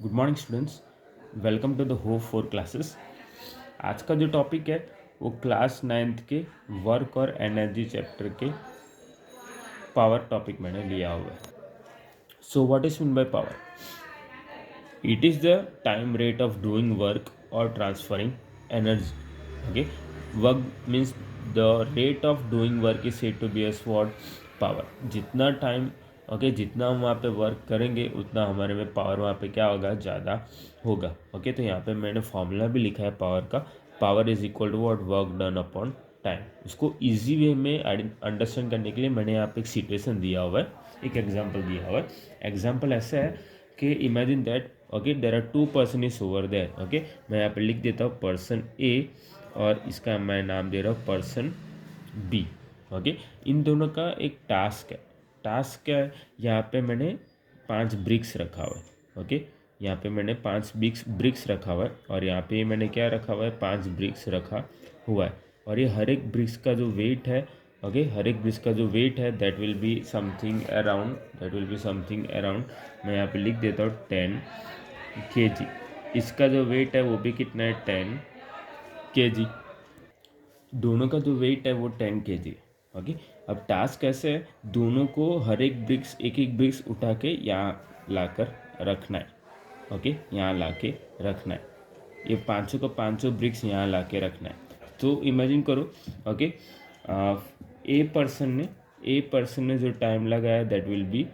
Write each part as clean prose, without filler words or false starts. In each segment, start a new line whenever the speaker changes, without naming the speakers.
Good morning students, welcome to the hope for classes. आज का जो टॉपिक है वो क्लास 9th के वर्क और एनर्जी चैप्टर के पावर टॉपिक मैंने लिया हुआ है। So what is mean by power? It is the time rate of doing work और transferring energy. Okay, work means the rate of doing work is said to be as what power. जितना time जितना हम वहाँ पे work करेंगे उतना हमारे में पावर वहाँ पे क्या होगा, ज़्यादा होगा। ओके, तो यहाँ पे मैंने फॉर्मूला भी लिखा है पावर का। Power is equal to what, work done upon time. इसको इजी वे में अंडरस्टैंड करने के लिए मैंने यहाँ पे एक सिचुएशन दिया हुआ है, एक एग्जाम्पल दिया हुआ है। एग्जाम्पल ऐसा है कि imagine that there are two person is over there. मैं यहाँ पे लिख देता हूँ पर्सन ए और इसका मैं नाम दे रहा हूँ पर्सन बी। इन दोनों का एक टास्क है। टास्क क्या है, यहाँ पे मैंने 5 ब्रिक्स रखा हुआ है। यहाँ पे मैंने 5 ब्रिक्स रखा हुआ है और यहाँ पे मैंने क्या रखा हुआ है, 5 ब्रिक्स रखा हुआ है। और ये हर एक ब्रिक्स का जो वेट है, हर एक ब्रिक्स का जो वेट है that will be something around मैं यहाँ पे लिख देता हूँ 10 kg। इसका जो वेट है वो भी कितना है, 10 kg। दोनों का जो वेट है वो 10 kg। अब टास्क कैसे है, दोनों को हर एक ब्रिक्स एक ब्रिक्स उठा के यहाँ लाकर रखना है। यहाँ ला के रखना है, ये पाँचों का पाँचों ब्रिक्स यहाँ ला के रखना है। तो इमेजिन करो, ए पर्सन ने जो टाइम लगाया that will be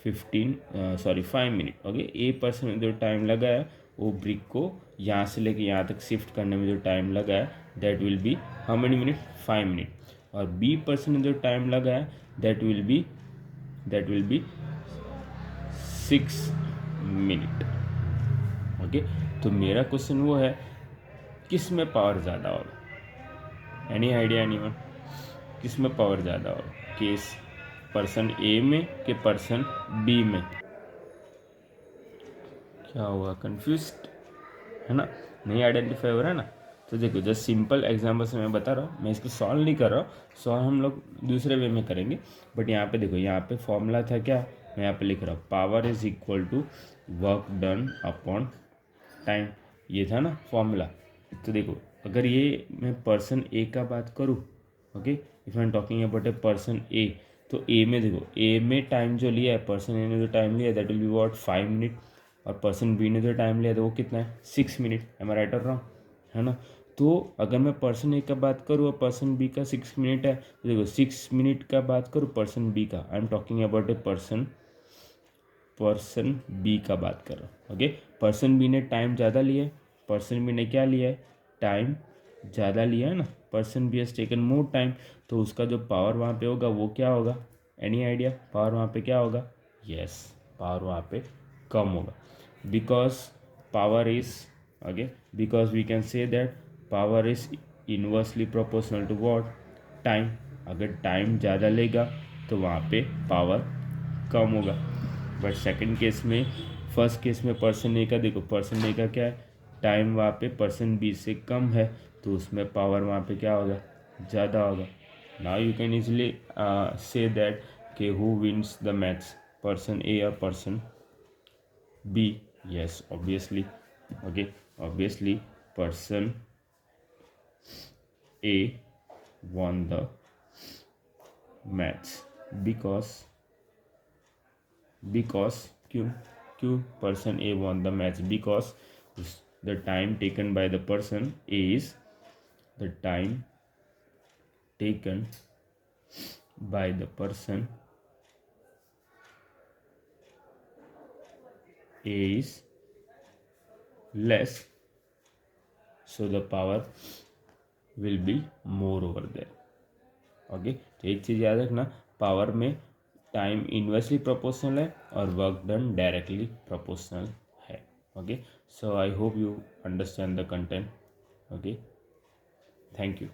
5 minute. A person ने जो टाइम लगाया वो ब्रिक को यहाँ से लेके यहाँ तक शिफ्ट करने में जो टाइम लगाया that will be how many minute, 5 minute. और बी पर्सन ने जो टाइम लगाया दैट विल बी 6 मिनट। तो मेरा क्वेश्चन वो है, किस में पावर ज़्यादा होगा? Any idea anyone? किस में पावर ज़्यादा होगा, केस पर्सन ए में कि पर्सन बी में? क्या हुआ, कंफ्यूज्ड है ना? नहीं आइडेंटिफाई हो रहा है ना? तो देखो, जस्ट सिंपल एग्जाम्पल से मैं बता रहा हूँ, मैं इसको सॉल्व नहीं कर रहा हूँ। सॉल्व हम लोग दूसरे वे में करेंगे। बट यहाँ पे देखो, यहाँ पे फॉर्मूला था क्या, मैं यहाँ पे लिख रहा हूँ power is equal to work done upon time. ये था ना फॉर्मूला। तो देखो, अगर ये मैं पर्सन ए का बात करूँ, if I am talking about a person A, तो ए में देखो, ए में टाइम जो लिया है, पर्सन ए ने जो टाइम लिया है that will be what, 5 minute. और पर्सन बी ने जो टाइम लिया था वो कितना है, 6 मिनट। एम आई राइट और रॉन्ग, है ना? तो अगर मैं पर्सन ए का बात करूँ और पर्सन बी का 6 मिनट है, तो देखो 6 मिनट का बात करूँ पर्सन बी का, I am talking about a person B का बात कर रहा हूँ। पर्सन बी ने टाइम ज़्यादा लिया है, पर्सन बी ने क्या लिया है, टाइम ज़्यादा लिया है ना। Person B has taken more time, तो उसका जो पावर वहाँ पे होगा वो क्या होगा? एनी आइडिया पावर वहाँ पे क्या होगा? यस, पावर वहाँ पे कम होगा। Because power is because we can say that power is inversely proportional to what, time. अगर टाइम ज़्यादा लेगा तो वहाँ पे पावर कम होगा। बट सेकंड केस में, फर्स्ट केस में पर्सन ए का देखो, पर्सन ए का क्या है, टाइम वहाँ पे पर्सन बी से कम है, तो उसमें पावर वहाँ पे क्या होगा, ज़्यादा होगा। Now you can easily say that कि who wins the match, person A और person B? yes, obviously person A won the match because क्यों person A won the match? because the time taken by the person A is the time taken by the person A is less, so the power will be more over there. तो एक चीज़ याद रखना, power में time inversely proportional है और work done directly proportional है। So I hope you understand the content. Thank you.